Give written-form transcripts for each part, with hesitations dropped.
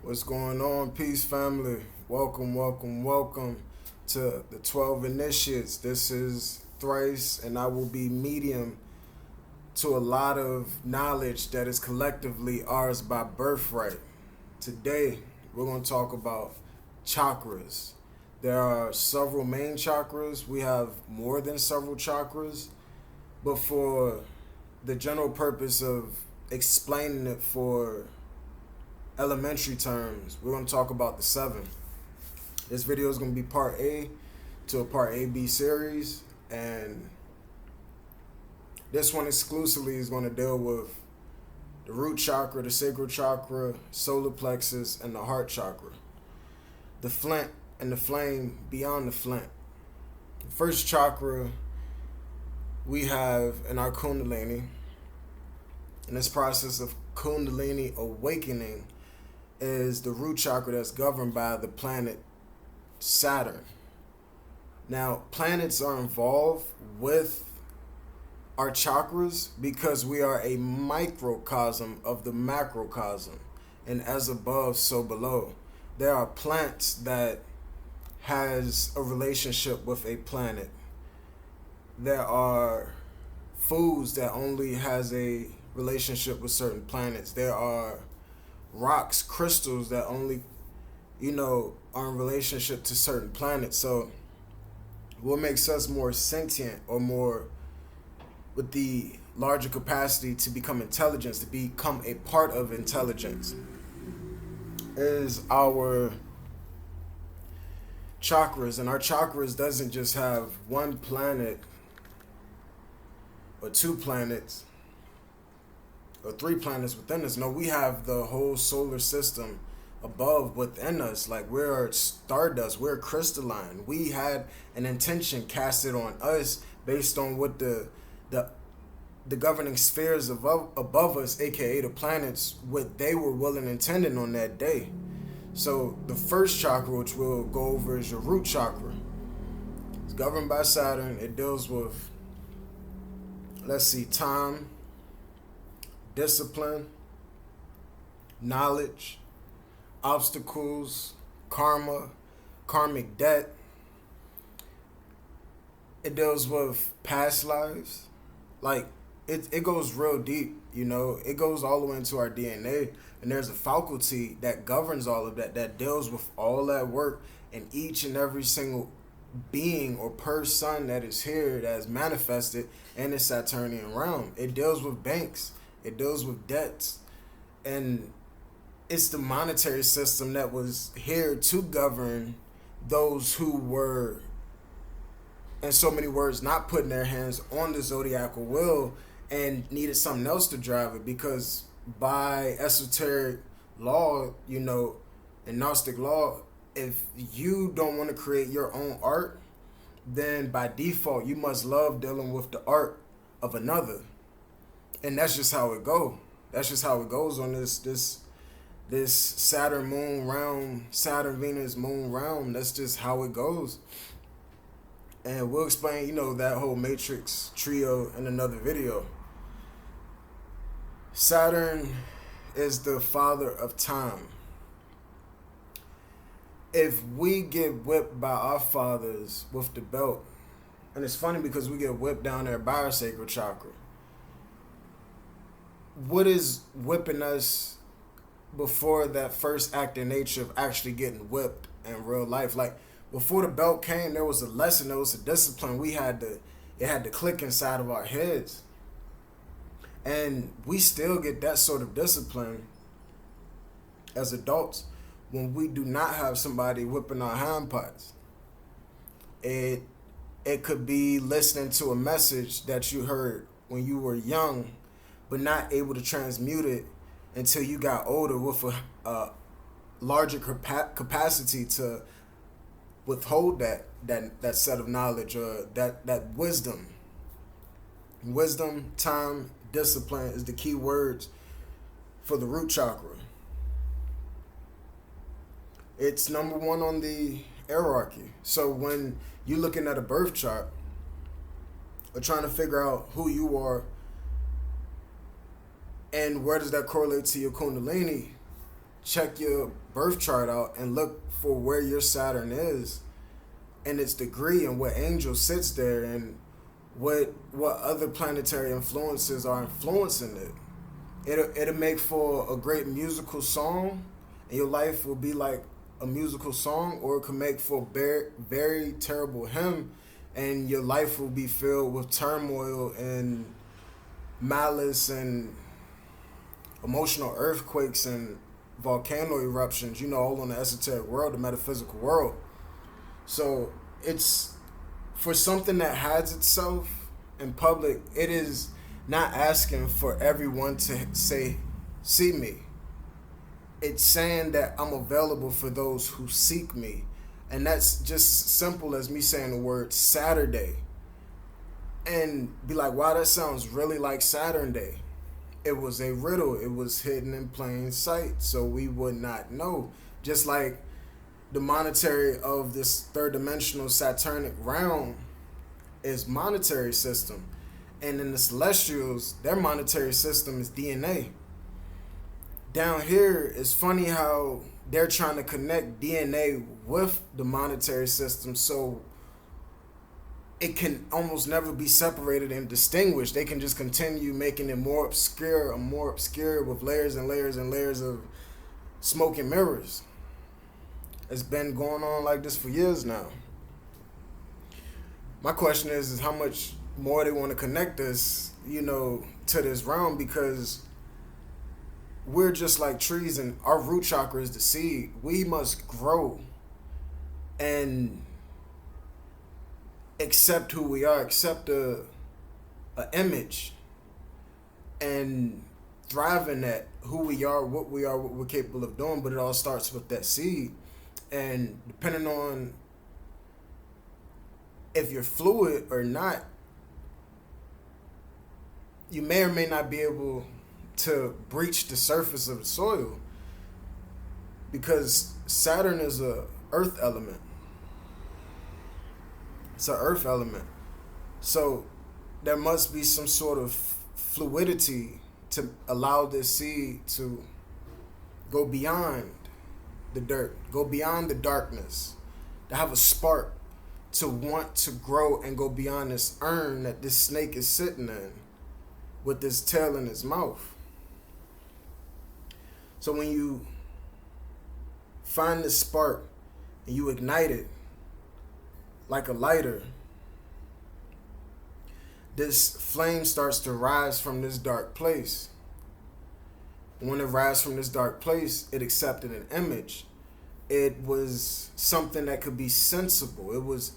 What's going on, Peace Family? Welcome to the 12 Initiates. This is Thrice, and I will be medium to a lot of knowledge that is collectively ours by birthright. Today, we're going to talk about chakras. There are several main chakras. We have more than several chakras, but for the general purpose of explaining it for elementary terms, we're going to talk about the seven. This video is going to be part A to a part AB series, and this one exclusively is going to deal with the root chakra, the sacral chakra, solar plexus, and the heart chakra. The flint and the flame beyond the flint. The first chakra we have in our kundalini, in this process of kundalini awakening, is the root chakra that's governed by the planet Saturn. Now, planets are involved with our chakras because we are a microcosm of the macrocosm, and as above, so below. There are plants that has a relationship with a planet. There are foods that only has a relationship with certain planets. There are rocks, crystals that only, are in relationship to certain planets. So what makes us more sentient or more with the larger capacity to become intelligence, to become a part of intelligence, is our chakras. And our chakras doesn't just have one planet or two planets or three planets within us. No, we have the whole solar system above within us. Like, we're stardust, we're crystalline. We had an intention casted on us based on what the governing spheres above us, aka the planets, what they were willing and intending on that day. So the first chakra, which we'll go over, is your root chakra. It's governed by Saturn. It deals with, time, discipline, knowledge, obstacles, karma, karmic debt. It deals with past lives. Like, it goes real deep, It goes all the way into our DNA. And there's a faculty that governs all of that deals with all that work, and each and every single being or person that is here, that is manifested in the Saturnian realm. It deals with banks. It deals with debts. And it's the monetary system that was here to govern those who were, in so many words, not putting their hands on the zodiacal wheel and needed something else to drive it. Because by esoteric law, and Gnostic law, if you don't want to create your own art, then by default you must love dealing with the art of another. And that's just how it goes. That's just how it goes on this Saturn moon realm, Saturn Venus moon realm. That's just how it goes. And we'll explain, that whole matrix trio in another video. Saturn is the father of time. If we get whipped by our fathers with the belt, and it's funny because we get whipped down there by our sacral chakra, what is whipping us before that first act in nature of actually getting whipped in real life? Like, before the belt came, there was a lesson, there was a discipline. It had to click inside of our heads. And we still get that sort of discipline as adults when we do not have somebody whipping our hind parts. It could be listening to a message that you heard when you were young, but not able to transmute it until you got older with a larger capacity to withhold that set of knowledge, or that wisdom. Wisdom, time, discipline is the key words for the root chakra. It's number one on the hierarchy. So when you're looking at a birth chart or trying to figure out who you are and where does that correlate to your kundalini check your birth chart out and look for where your Saturn is and its degree and what angel sits there and what other planetary influences are influencing it. It'll make for a great musical song, and your life will be like a musical song, or it could make for a very, very terrible hymn, and your life will be filled with turmoil and malice and emotional earthquakes and volcano eruptions, all in the esoteric world, the metaphysical world. So it's for something that hides itself in public, it is not asking for everyone to see me. It's saying that I'm available for those who seek me. And that's just simple as me saying the word Saturday. And be like, wow, that sounds really like Saturn Day. It was a riddle. It was hidden in plain sight, so we would not know. Just like the monetary of this third dimensional Saturnic realm is monetary system. And in the celestials, their monetary system is DNA. Down here, it's funny how they're trying to connect DNA with the monetary system so it can almost never be separated and distinguished. They can just continue making it more obscure and more obscure with layers and layers and layers of smoke and mirrors. It's been going on like this for years now. My question is how much more they want to connect us, to this realm, because we're just like trees and our root chakra is the seed. We must grow and accept who we are, accept a image, and thrive in that, who we are, what we're capable of doing. But it all starts with that seed. And depending on if you're fluid or not, you may or may not be able to breach the surface of the soil, because Saturn is a earth element. It's an earth element. So there must be some sort of fluidity to allow this seed to go beyond the dirt, go beyond the darkness, to have a spark, to want to grow and go beyond this urn that this snake is sitting in with this tail in his mouth. So when you find this spark and you ignite it like a lighter, this flame starts to rise from this dark place. When it rises from this dark place, it accepted an image. It was something that could be sensible. It was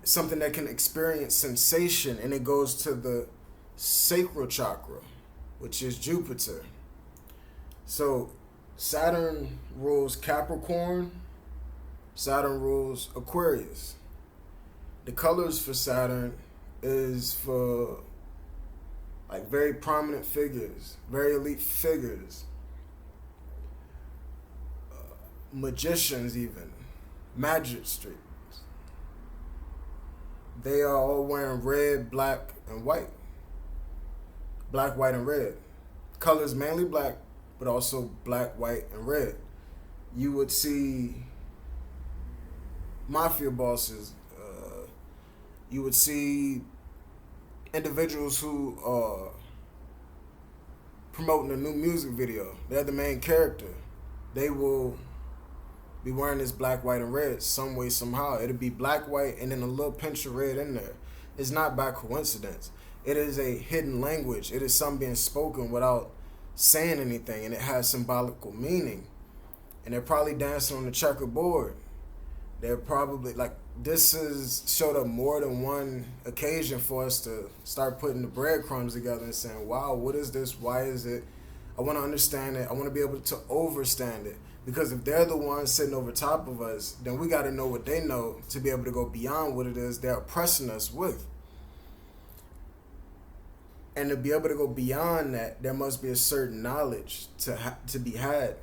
something that can experience sensation, and it goes to the sacral chakra, which is Jupiter. So Saturn rules Capricorn, Saturn rules Aquarius. The colors for Saturn is for like very prominent figures, very elite figures, magicians even, magistrates. They are all wearing red, black, and white. Black, white, and red. Colors mainly black, but also black, white, and red. You would see mafia bosses. You would see individuals who are promoting a new music video. They're the main character. They will be wearing this black, white, and red some way, somehow. It'll be black, white, and then a little pinch of red in there. It's not by coincidence. It is a hidden language. It is something being spoken without saying anything, and it has symbolical meaning. And they're probably dancing on the checkerboard. They're probably like, this has showed up more than one occasion for us to start putting the breadcrumbs together and saying, wow, what is this? Why is it? I want to understand it. I want to be able to overstand it. Because if they're the ones sitting over top of us, then we got to know what they know to be able to go beyond what it is they're oppressing us with. And to be able to go beyond that, there must be a certain knowledge to be had.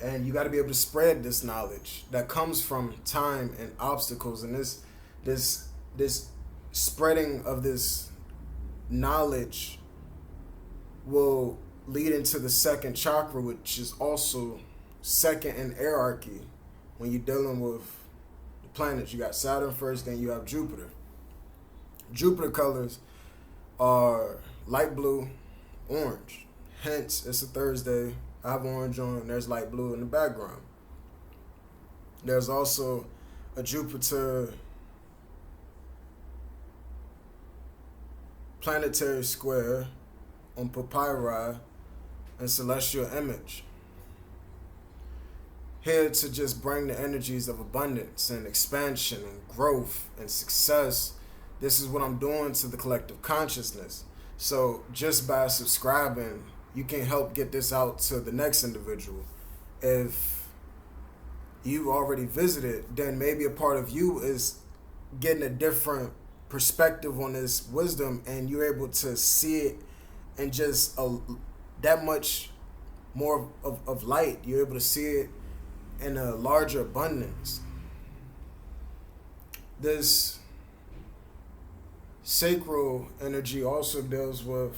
And you got to be able to spread this knowledge that comes from time and obstacles. And this spreading of this knowledge will leading to the second chakra, which is also second in hierarchy. When you're dealing with the planets, you got Saturn first, then you have Jupiter. Jupiter colors are light blue, orange. Hence, it's a Thursday. I have orange on. There's light blue in the background. There's also a Jupiter planetary square on papyri and celestial image. Here to just bring the energies of abundance and expansion and growth and success. This is what I'm doing to the collective consciousness. So just by subscribing, you can help get this out to the next individual. If you already visited, then maybe a part of you is getting a different perspective on this wisdom, and you're able to see it and just that much more of light. You're able to see it in a larger abundance. This sacral energy also deals with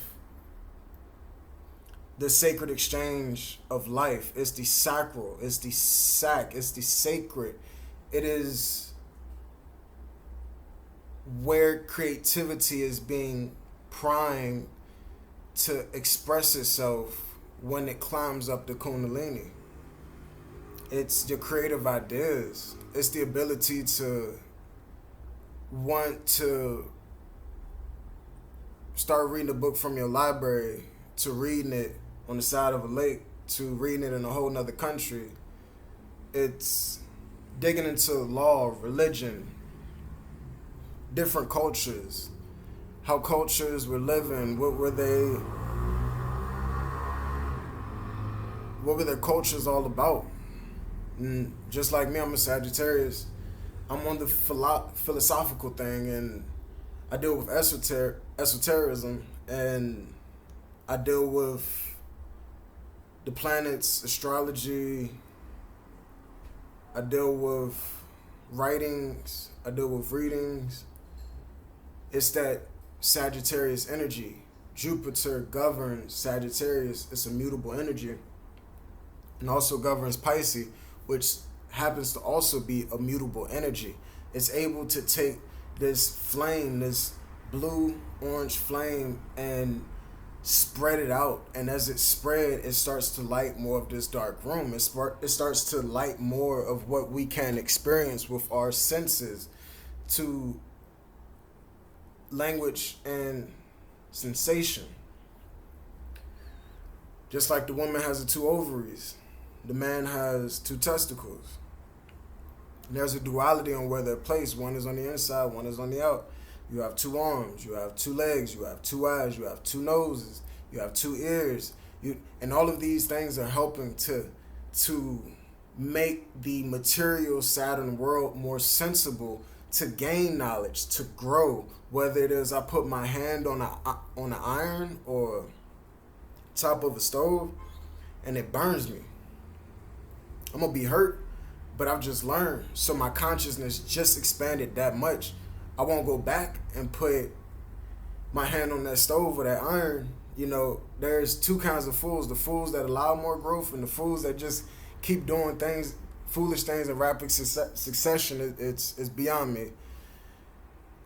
the sacred exchange of life. It's the sacral, it's the it's the sacred. It is where creativity is being primed to express itself when it climbs up the Kundalini. It's your creative ideas. It's the ability to want to start reading a book from your library, to reading it on the side of a lake, to reading it in a whole nother country. It's digging into law, religion, different cultures, how cultures were living, what were their cultures all about. And just like me, I'm a Sagittarius. I'm on the philosophical thing, and I deal with esotericism, and I deal with the planets, astrology. I deal with writings. I deal with readings. It's that Sagittarius energy. Jupiter governs Sagittarius. It's a mutable energy. And also governs Pisces, which happens to also be a mutable energy. It's able to take this flame, this blue-orange flame, and spread it out. And as it spread, it starts to light more of this dark room. It starts to light more of what we can experience with our senses, to language and sensation. Just like the woman has the 2 ovaries, the man has 2 testicles. And there's a duality on where they're placed. One is on the inside, one is on the out. You have 2 arms, you have 2 legs, you have 2 eyes, you have 2 noses, you have 2 ears. And all of these things are helping to make the material Saturn world more sensible, to gain knowledge, to grow. Whether it is I put my hand on an iron or top of a stove and it burns me, I'm gonna be hurt, but I've just learned. So my consciousness just expanded that much. I won't go back and put my hand on that stove or that iron. You know, there's 2 kinds of fools: the fools that allow more growth, and the fools that just keep doing things, foolish things in rapid succession. It's beyond me.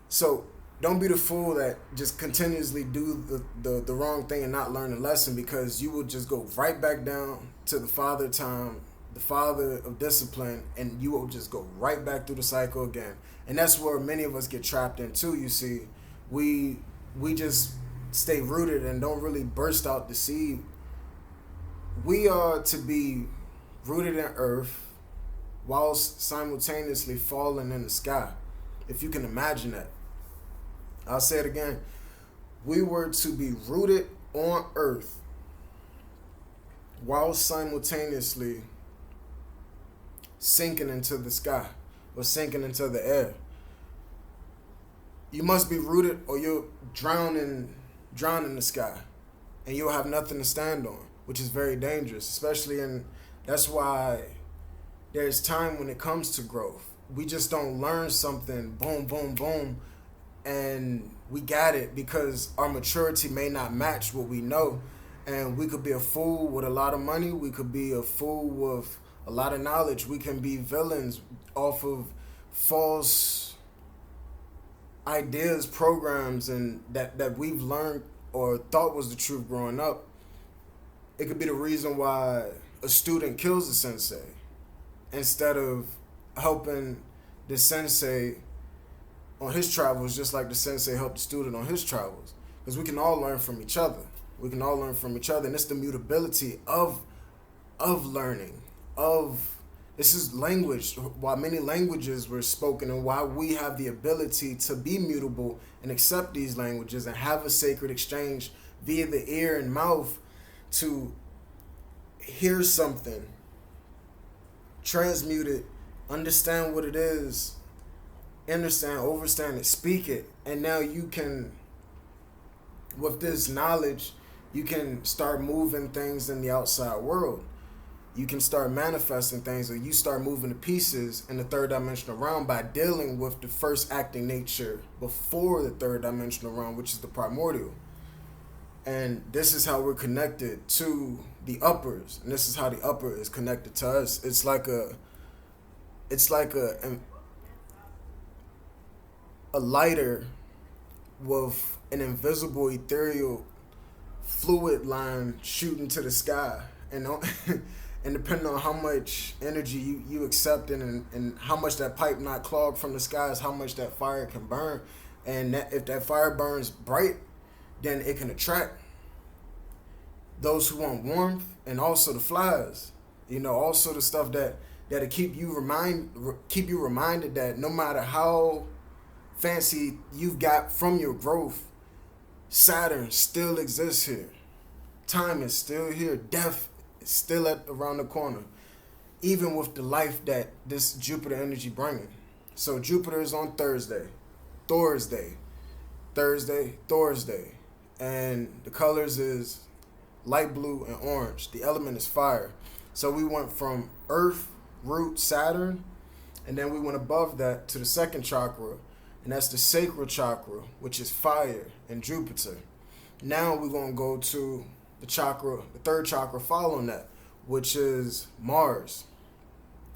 So don't be the fool that just continuously do the wrong thing and not learn a lesson, because you will just go right back down to the father time, the father of discipline, and you will just go right back through the cycle again. And that's where many of us get trapped into. You see, we just stay rooted and don't really burst out the seed. We are to be rooted in earth whilst simultaneously falling in the sky, if you can imagine that. I'll say it again. We were to be rooted on earth while simultaneously sinking into the sky or sinking into the air. You must be rooted or you'll drown in the sky, and you'll have nothing to stand on, which is very dangerous, especially that's why there's time when it comes to growth. We just don't learn something, boom, boom, boom, and we got it, because our maturity may not match what we know. And we could be a fool with a lot of money. We could be a fool with a lot of knowledge. We can be villains off of false ideas, programs, and that we've learned or thought was the truth growing up. It could be the reason why a student kills the sensei instead of helping the sensei on his travels, just like the sensei helped the student on his travels. Because we can all learn from each other. We can all learn from each other, and it's the mutability of learning. This is language. Why many languages were spoken, and why we have the ability to be mutable and accept these languages and have a sacred exchange via the ear and mouth to hear something, transmute it, understand what it is, understand, overstand it, speak it, and now you can, with this knowledge, you can start moving things in the outside world. You can start manifesting things, or you start moving the pieces in the third dimensional realm by dealing with the first acting nature before the third dimensional realm, which is the primordial. And this is how we're connected to the uppers, and this is how the upper is connected to us. It's like a lighter with an invisible ethereal fluid line shooting to the sky, and and depending on how much energy you accept and how much that pipe not clogged from the sky is how much that fire can burn. And that, if that fire burns bright, then it can attract those who want warmth, and also the flies, also the stuff that'll keep you reminded that no matter how fancy you've got from your growth, Saturn still exists here. Time is still here. Death is still around the corner, even with the life that this Jupiter energy bringing. So Jupiter is on Thursday, and the colors is light blue and orange. The element is fire. So we went from Earth, root, Saturn, and then we went above that to the second chakra, and that's the sacral chakra, which is fire and Jupiter. Now we're going to go to the third chakra following that, which is Mars.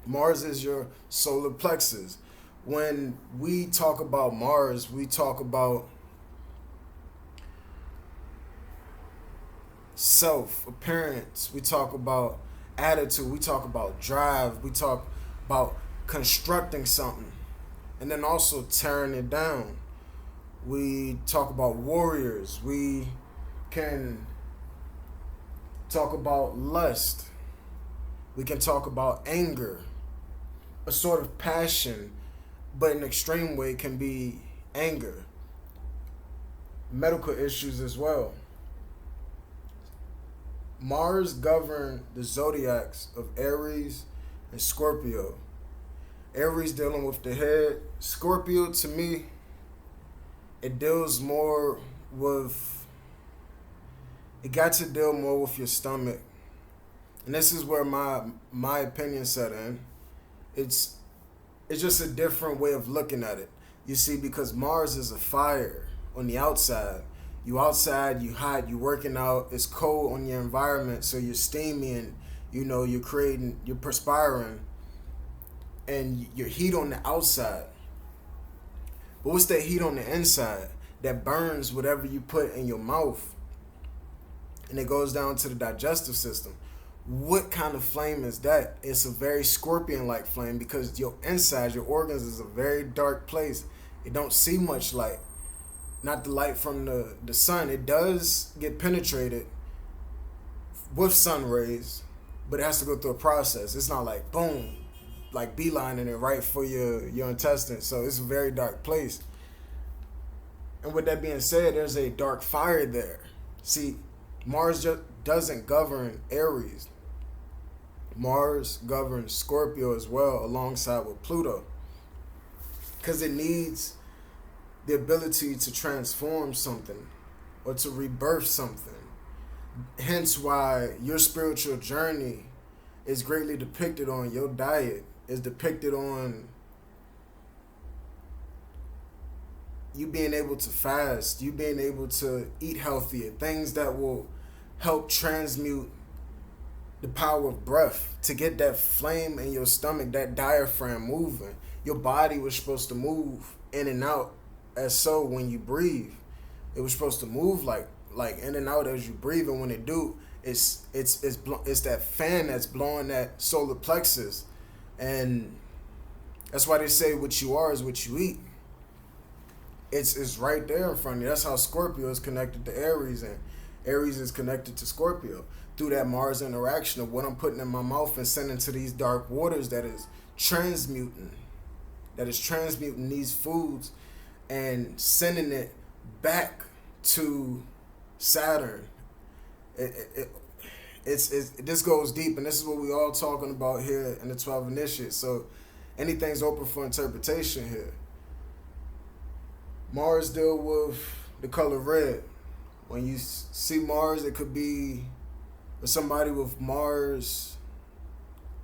Mars is your solar plexus. When we talk about Mars, we talk about self, appearance, we talk about attitude, we talk about drive, we talk about constructing something and then also tearing it down. We talk about warriors. We can talk about lust. We can talk about anger, a sort of passion, but in an extreme way can be anger. Medical issues as well. Mars governed the zodiacs of Aries and Scorpio. Aries dealing with the head. Scorpio, to me, it deals more with, it got to deal more with your stomach. And this is where my opinion set in. It's just a different way of looking at it. You see, because Mars is a fire on the outside. You outside, you hot, you working out, it's cold on your environment, so you're steamy and you're perspiring, and your heat on the outside. But what's that heat on the inside that burns whatever you put in your mouth, and it goes down to the digestive system? What kind of flame is that? It's a very scorpion-like flame, because your inside, your organs, is a very dark place. It don't see much light. Not the light from the sun. It does get penetrated with sun rays, but it has to go through a process. It's not like boom, like beelining it right for your intestines. So it's a very dark place. And with that being said, there's a dark fire there. See, Mars just doesn't govern Aries. Mars governs Scorpio as well, alongside with Pluto, because it needs the ability to transform something or to rebirth something. Hence why your spiritual journey is greatly depicted on your diet, is depicted on you being able to fast, you being able to eat healthier, things that will help transmute the power of breath to get that flame in your stomach, that diaphragm moving. Your body was supposed to move in and out as so when you breathe. It was supposed to move like in and out as you breathe, and when it do, it's that fan that's blowing that solar plexus, and that's why they say what you are is what you eat. It's right there in front of you. That's how Scorpio is connected to Aries, and Aries is connected to Scorpio through that Mars interaction of what I'm putting in my mouth and sending to these dark waters that is transmuting these foods and sending it back to Saturn. It's this goes deep, and this is what we all talking about here in the 12 initiates. So anything's open for interpretation here. Mars deal with the color red. When you see Mars, it could be somebody with Mars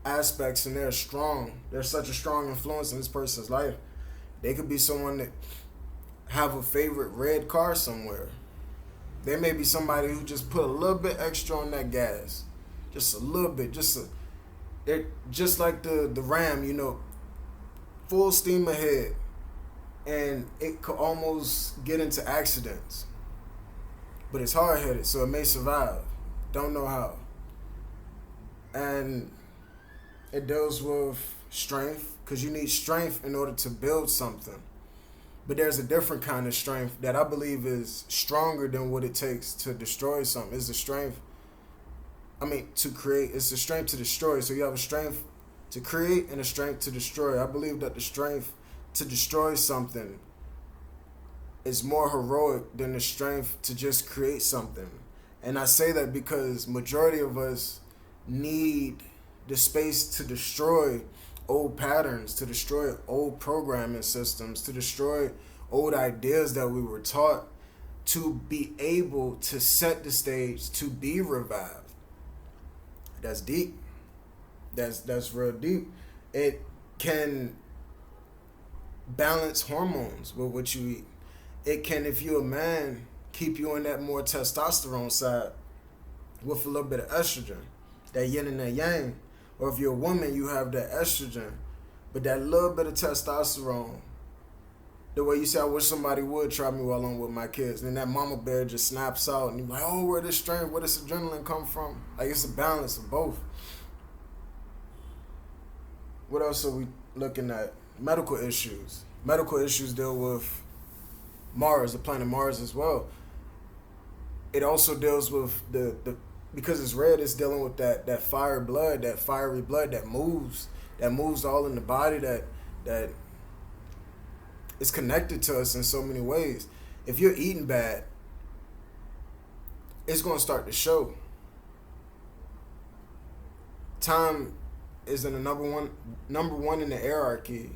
aspects, and they're strong. They're such a strong influence in this person's life. They could be someone that have a favorite red car somewhere. They may be somebody who just put a little bit extra on that gas, just a little bit, they're just like the Ram, full steam ahead, and it could almost get into accidents, but it's hard-headed, so it may survive. Don't know how. And it deals with strength, because you need strength in order to build something. But there's a different kind of strength that I believe is stronger than what it takes to destroy something. It's the strength, to create. It's the strength to destroy. So you have a strength to create and a strength to destroy. I believe that the strength to destroy something is more heroic than the strength to just create something. And I say that because majority of us need the space to destroy old patterns, to destroy old programming systems, to destroy old ideas that we were taught, to be able to set the stage to be revived. That's deep. That's real deep. It can balance hormones with what you eat. It can, if you're a man, keep you on that more testosterone side with a little bit of estrogen, that yin and that yang. Or if you're a woman, you have that estrogen, but that little bit of testosterone. The way you say, I wish somebody would try me while I'm with my kids. And then that mama bear just snaps out, and you're like, oh, where this strength, where this adrenaline come from? Like, it's a balance of both. What else are we looking at? Medical issues. Medical issues deal with Mars, the planet Mars as well. It also deals with the because it's red, it's dealing with that fire blood, that fiery blood that moves all in the body, that is connected to us in so many ways. If you're eating bad, it's going to start to show. Time is in the number one in the hierarchy.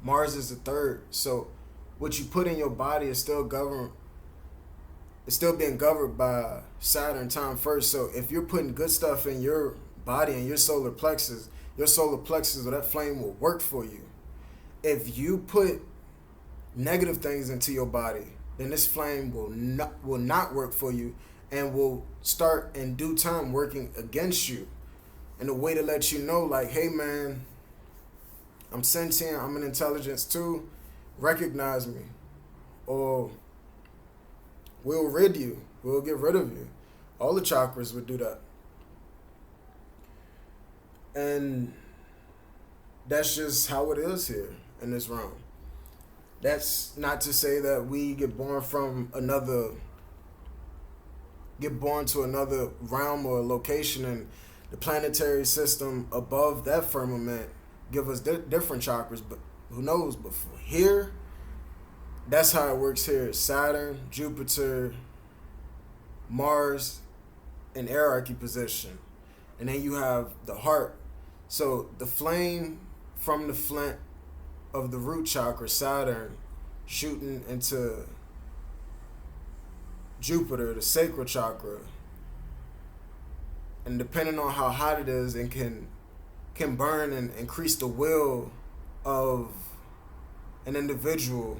Mars is the third. So what you put in your body is still governed. It's still being governed by Saturn, time first. So if you're putting good stuff in your body and your solar plexus or that flame will work for you. If you put negative things into your body, then this flame will not work for you and will start in due time working against you. And a way to let you know, like, hey man, I'm sentient, I'm an intelligence too, recognize me, or we'll rid you, we'll get rid of you. All the chakras would do that. And that's just how it is here in this realm. That's not to say that we get born to another realm or location, and the planetary system above that firmament give us different chakras, but who knows? But for here, that's how it works here. Saturn, Jupiter, Mars, in hierarchy position. And then you have the heart. So the flame from the flint of the root chakra, Saturn, shooting into Jupiter, the sacral chakra. And depending on how hot it is, it can burn and increase the will of an individual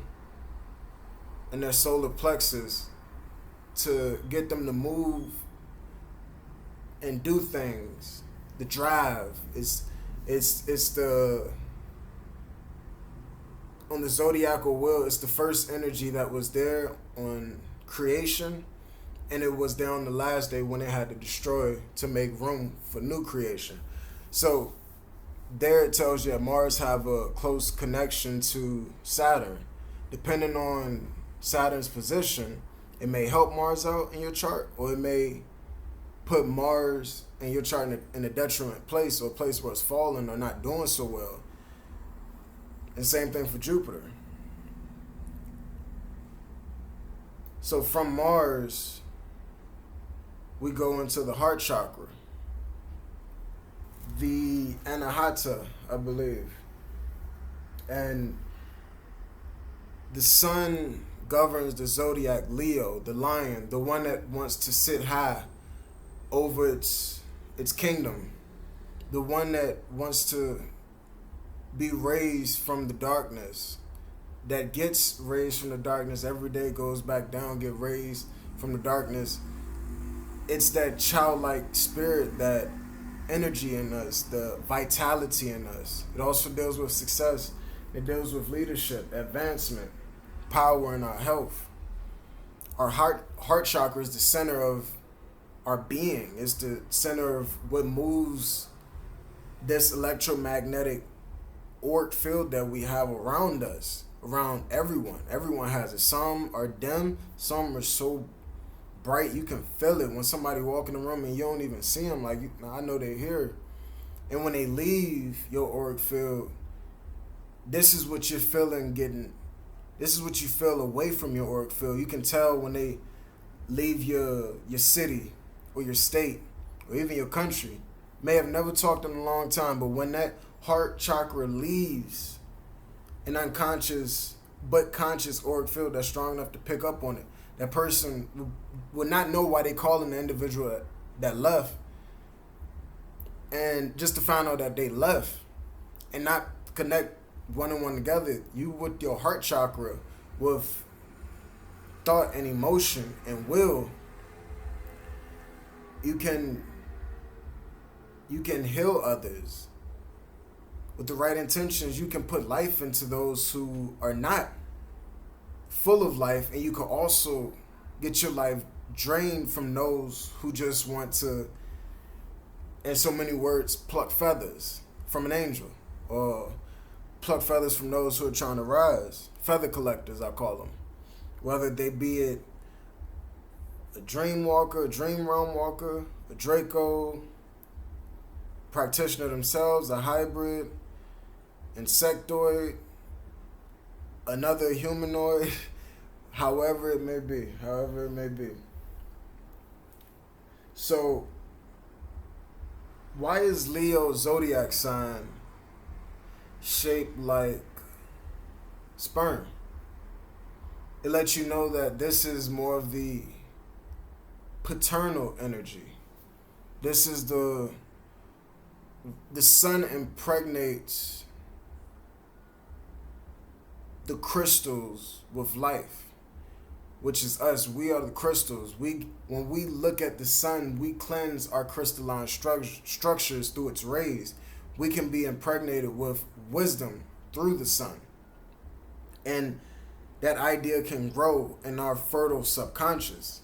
and their solar plexus to get them to move and do things. The drive is it's the on the zodiacal wheel. It's the first energy that was there on creation, and it was there on the last day when it had to destroy to make room for new creation. So there it tells you that Mars have a close connection to Saturn. Depending on Saturn's position, it may help Mars out in your chart, or it may put Mars in your chart in a detriment place, or a place where it's falling or not doing so well. And same thing for Jupiter. So from Mars, we go into the heart chakra, the Anahata, I believe. And the sun governs the zodiac Leo, the lion, the one that wants to sit high over its kingdom, the one that wants to be raised from the darkness, that gets raised from the darkness every day, goes back down, get raised from the darkness. It's that childlike spirit, that energy in us, the vitality in us. It also deals with success. It deals with leadership, advancement, power, and our health. Our heart chakra is the center of our being. It's the center of what moves this electromagnetic auric field that we have around us, around everyone. Everyone has it. Some are dim, some are so bright you can feel it when somebody walk in the room and you don't even see them. Like, I know they're here. And when they leave your auric field, this is what you're feeling this is what you feel away from your auric field. You can tell when they leave your city or your state or even your country. May have never talked in a long time, but when that heart chakra leaves an unconscious but conscious auric field that's strong enough to pick up on it, that person would not know why they calling the individual that left, and just to find out that they left and not connect one and one together. You with your heart chakra, with thought and emotion and will, you can heal others. With the right intentions, you can put life into those who are not full of life, and you can also get your life drained from those who just want to, in so many words, pluck feathers from an angel, or pluck feathers from those who are trying to rise. Feather collectors, I call them. Whether they be it a dream walker, a dream realm walker, a Draco, practitioner themselves, a hybrid, insectoid, another humanoid, however it may be. So, why is Leo's zodiac sign shaped like sperm? It lets you know that this is more of the paternal energy. This is the sun impregnates the crystals with life, which is us. We are the crystals. When we look at the sun, we cleanse our crystalline structures through its rays. We can be impregnated with wisdom through the sun. And that idea can grow in our fertile subconscious.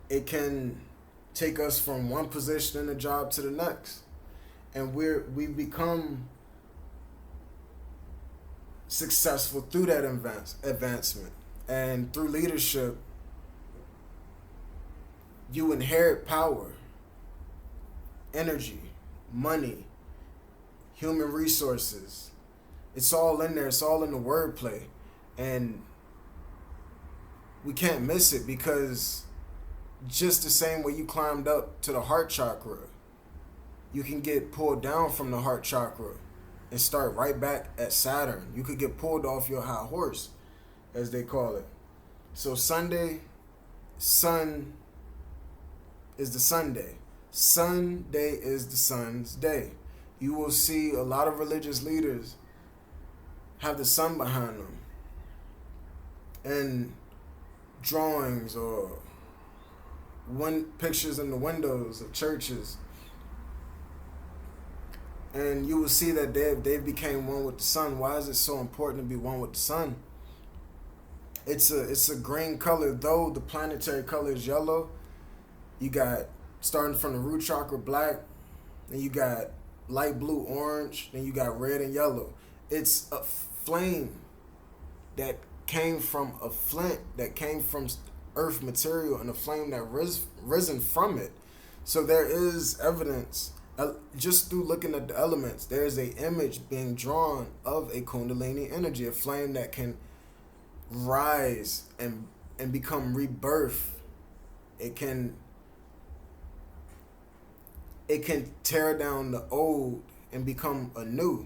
It can take us from one position in the job to the next. And we become successful through that advancement. And through leadership, you inherit power, energy, money, human resources. It's all in there. It's all in the wordplay. And we can't miss it, because just the same way you climbed up to the heart chakra, you can get pulled down from the heart chakra and start right back at Saturn. You could get pulled off your high horse, as they call it. So Sunday, sun is the Sunday. Sunday is the sun's day. You will see a lot of religious leaders have the sun behind them, and drawings or pictures in the windows of churches, and you will see that they became one with the sun. Why is it so important to be one with the sun? It's a green color, though the planetary color is yellow. You got, starting from the root chakra, black, then you got light blue, orange, then you got red and yellow. It's a flame that came from a flint, that came from earth material, and a flame that risen from it. So there is evidence, just through looking at the elements, there is a image being drawn of a Kundalini energy, a flame that can rise and become rebirth. It can tear down the old and become a new.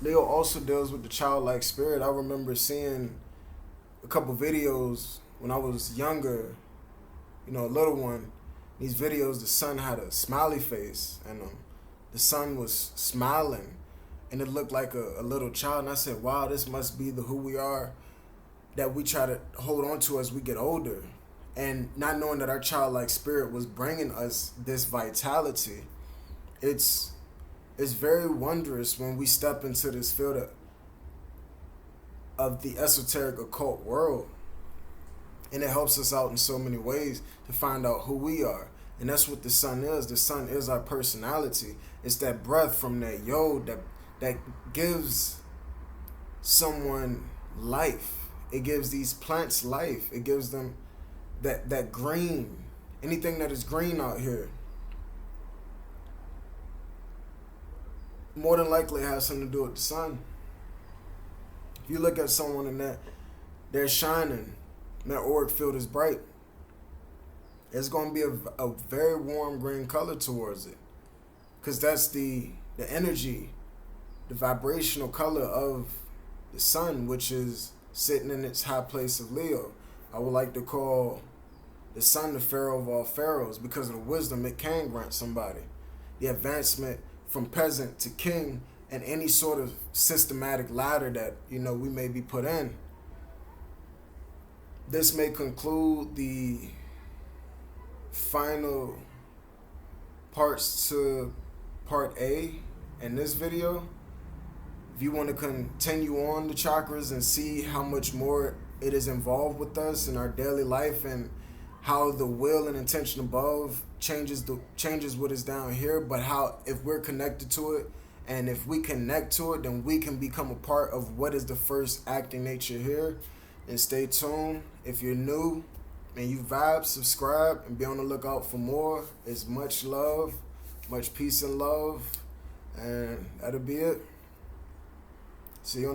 Leo also deals with the childlike spirit. I remember seeing a couple videos when I was younger, a little one. These videos, the sun had a smiley face, and the sun was smiling, and it looked like a little child. And I said, wow, this must be the who we are that we try to hold on to as we get older. And not knowing that our childlike spirit was bringing us this vitality. It's very wondrous when we step into this field of the esoteric occult world. And it helps us out in so many ways to find out who we are. And that's what the sun is. The sun is our personality. It's that breath from that yod that gives someone life. It gives these plants life. It gives them that green. Anything that is green out here, more than likely has something to do with the sun. If you look at someone and they're shining, and their auric field is bright, it's going to be a very warm green color towards it, because that's the energy, the vibrational color of the sun, which is sitting in its high place of Leo. I would like to call the sun the pharaoh of all pharaohs, because of the wisdom it can grant somebody, the advancement from peasant to king, and any sort of systematic ladder that we may be put in. This may conclude the final parts to part A in this video. If you want to continue on the chakras and see how much more it is involved with us in our daily life, and how the will and intention above changes what is down here, but how, if we're connected to it, and if we connect to it, then we can become a part of what is the first acting nature here. And stay tuned. If you're new and you vibe, subscribe, and be on the lookout for more. It's much love, much peace and love, and that'll be it. See you on the